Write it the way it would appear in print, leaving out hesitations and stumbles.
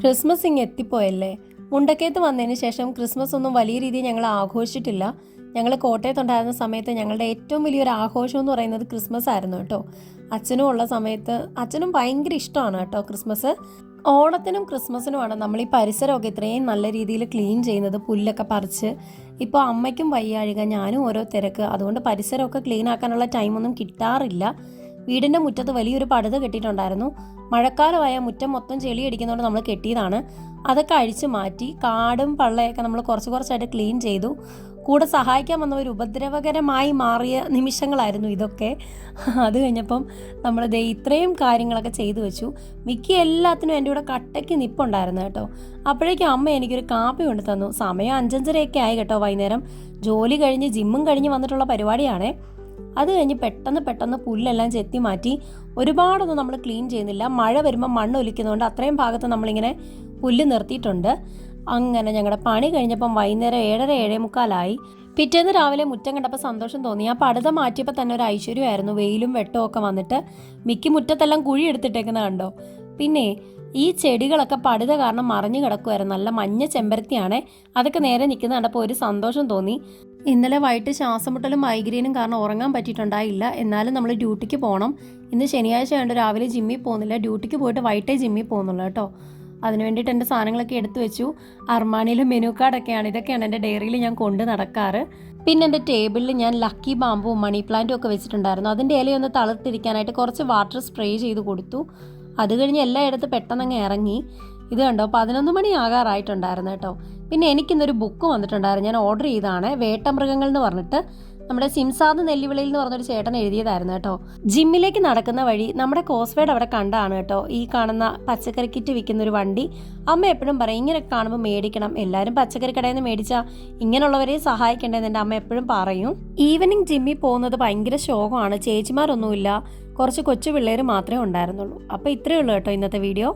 Christmas ഇങ്ങ് എത്തിപ്പോയല്ലേ. മുണ്ടക്കയത്ത് വന്നതിന് ശേഷം ക്രിസ്മസ് ഒന്നും വലിയ രീതിയിൽ ഞങ്ങൾ ആഘോഷിച്ചിട്ടില്ല. ഞങ്ങൾ കോട്ടയത്തുണ്ടായിരുന്ന സമയത്ത് ഞങ്ങളുടെ ഏറ്റവും വലിയൊരു ആഘോഷം എന്ന് പറയുന്നത് ക്രിസ്മസ് ആയിരുന്നു കേട്ടോ. അച്ഛനും ഉള്ള സമയത്ത് അച്ഛനും ഭയങ്കര ഇഷ്ടമാണ് കേട്ടോ ക്രിസ്മസ്. ഓണത്തിനും ക്രിസ്മസിനുമാണ് നമ്മൾ ഈ പരിസരമൊക്കെ ഇത്രയും നല്ല രീതിയിൽ ക്ലീൻ ചെയ്യുന്നത്, പുല്ലൊക്കെ പറിച്ച്. ഇപ്പോൾ അമ്മയ്ക്കും വയ്യാഴിക, ഞാനും ഓരോ തിരക്ക്, അതുകൊണ്ട് പരിസരമൊക്കെ ക്ലീൻ ആക്കാനുള്ള ടൈമൊന്നും കിട്ടാറില്ല. വീടിൻ്റെ മുറ്റത്ത് വലിയൊരു പടുത കെട്ടിയിട്ടുണ്ടായിരുന്നു. മഴക്കാലമായ മുറ്റം മൊത്തം ചെളി അടിക്കുന്നതുകൊണ്ട് നമ്മൾ കെട്ടിയതാണ്. അതൊക്കെ അഴിച്ചു മാറ്റി കാടും പള്ളയൊക്കെ നമ്മൾ കുറച്ച് കുറച്ചായിട്ട് ക്ലീൻ ചെയ്തു. കൂടെ സഹായിക്കാൻ വന്നവർ ഉപദ്രവകരമായി മാറിയ നിമിഷങ്ങളായിരുന്നു ഇതൊക്കെ. അത് കഴിഞ്ഞപ്പം നമ്മൾ ദേ ഇത്രയും കാര്യങ്ങളൊക്കെ ചെയ്തു വെച്ചു. മിക്ക എല്ലാത്തിനും എൻ്റെ കൂടെ കട്ടയ്ക്ക് നിപ്പുണ്ടായിരുന്നു കേട്ടോ. അപ്പോഴേക്കും അമ്മ എനിക്കൊരു കാപ്പി കൊണ്ട് തന്നു. സമയം 5:30 ആയി കേട്ടോ. വൈകുന്നേരം ജോലി കഴിഞ്ഞ് ജിമ്മും കഴിഞ്ഞ് വന്നിട്ടുള്ള പരിപാടിയാണേ. അത് കഴിഞ്ഞ് പെട്ടെന്ന് പുല്ലെല്ലാം ചെത്തി മാറ്റി. ഒരുപാടൊന്നും നമ്മൾ ക്ലീൻ ചെയ്യുന്നില്ല, മഴ വരുമ്പോൾ മണ്ണ് ഒലിക്കുന്നതുകൊണ്ട് അത്രയും ഭാഗത്ത് നമ്മളിങ്ങനെ പുല്ല് നിർത്തിയിട്ടുണ്ട്. അങ്ങനെ ഞങ്ങളുടെ പണി കഴിഞ്ഞപ്പം വൈകുന്നേരം 7:30 7:45. പിറ്റേന്ന് രാവിലെ മുറ്റം കണ്ടപ്പോൾ സന്തോഷം തോന്നി. ആ പടുത മാറ്റിയപ്പോൾ തന്നെ ഒരു ഐശ്വര്യമായിരുന്നു. വെയിലും വെട്ടവും ഒക്കെ വന്നിട്ട് മിക്ക മുറ്റത്തെല്ലാം കുഴി എടുത്തിട്ടേക്കുന്ന കണ്ടോ. പിന്നെ ഈ ചെടികളൊക്കെ പടുത കാരണം മറിഞ്ഞു കിടക്കുമായിരുന്നു. നല്ല മഞ്ഞ ചെമ്പരത്തിയാണേ. അതൊക്കെ നേരെ നിൽക്കുന്ന കണ്ടപ്പോൾ ഒരു സന്തോഷം തോന്നി. ഇന്നലെ വൈകിട്ട് ശ്വാസം മുട്ടലും മൈഗ്രെയിനും കാരണം ഉറങ്ങാൻ പറ്റിയിട്ടുണ്ടായില്ല. എന്നാലും നമ്മൾ ഡ്യൂട്ടിക്ക് പോകണം. ഇന്ന് ശനിയാഴ്ച ആയതുകൊണ്ട് രാവിലെ ജിമ്മിൽ പോകുന്നില്ല. ഡ്യൂട്ടിക്ക് പോയിട്ട് വൈകിട്ടേ ജിമ്മിൽ പോകുന്നുള്ളൂ കേട്ടോ. അതിന് വേണ്ടിയിട്ട് എൻ്റെ സാധനങ്ങളൊക്കെ എടുത്തു വെച്ചു. അർമാനിയിലും മെനു കാർഡൊക്കെയാണ്. ഇതൊക്കെയാണ് എൻ്റെ ഡയറിയിൽ ഞാൻ കൊണ്ട് നടക്കാറ്. പിന്നെ എൻ്റെ ടേബിളിൽ ഞാൻ ലക്കി ബാമ്പും മണി പ്ലാന്റും ഒക്കെ വെച്ചിട്ടുണ്ടായിരുന്നു. അതിൻ്റെ ഇലയൊന്ന് തളിർത്തിരിക്കാനായിട്ട് കുറച്ച് വാട്ടർ സ്പ്രേ ചെയ്ത് കൊടുത്തു. അത് കഴിഞ്ഞ് എല്ലായിടത്തും പെട്ടെന്നങ്ങ് ഇറങ്ങി. ഇത് കണ്ടോ, 11 മണി ആകാറായിട്ടുണ്ടായിരുന്നു കേട്ടോ. പിന്നെ എനിക്കിന്നൊരു ബുക്ക് വന്നിട്ടുണ്ടായിരുന്നു. ഞാൻ ഓർഡർ ചെയ്തതാണ്. വേട്ടമൃഗങ്ങൾ എന്ന് പറഞ്ഞിട്ട് നമ്മുടെ സിംസാദ് നെല്ലിവിളയിൽ എന്ന് പറഞ്ഞൊരു ചേട്ടൻ എഴുതിയതായിരുന്നു കേട്ടോ. ജിമ്മിലേക്ക് നടക്കുന്ന വഴി നമ്മുടെ കോസ്വേഡ് അവിടെ കണ്ടാണ് കേട്ടോ ഈ കാണുന്ന പച്ചക്കറി കിറ്റ് വിൽക്കുന്ന ഒരു വണ്ടി. അമ്മ എപ്പോഴും പറയും ഇങ്ങനെയൊക്കെ കാണുമ്പോൾ മേടിക്കണം, എല്ലാവരും പച്ചക്കറി കടയിൽ നിന്ന് മേടിച്ചാൽ ഇങ്ങനെയുള്ളവരെ സഹായിക്കേണ്ടതെന്ന് എൻ്റെ അമ്മ എപ്പോഴും പറയും. ഈവനിങ് ജിമ്മിൽ പോകുന്നത് ഭയങ്കര ശോകമാണ്. ചേച്ചിമാരൊന്നുമില്ല, കുറച്ച് കൊച്ചു പിള്ളേർ മാത്രമേ ഉണ്ടായിരുന്നുള്ളൂ. അപ്പോൾ ഇത്രയേ ഉള്ളൂ കേട്ടോ ഇന്നത്തെ വീഡിയോ.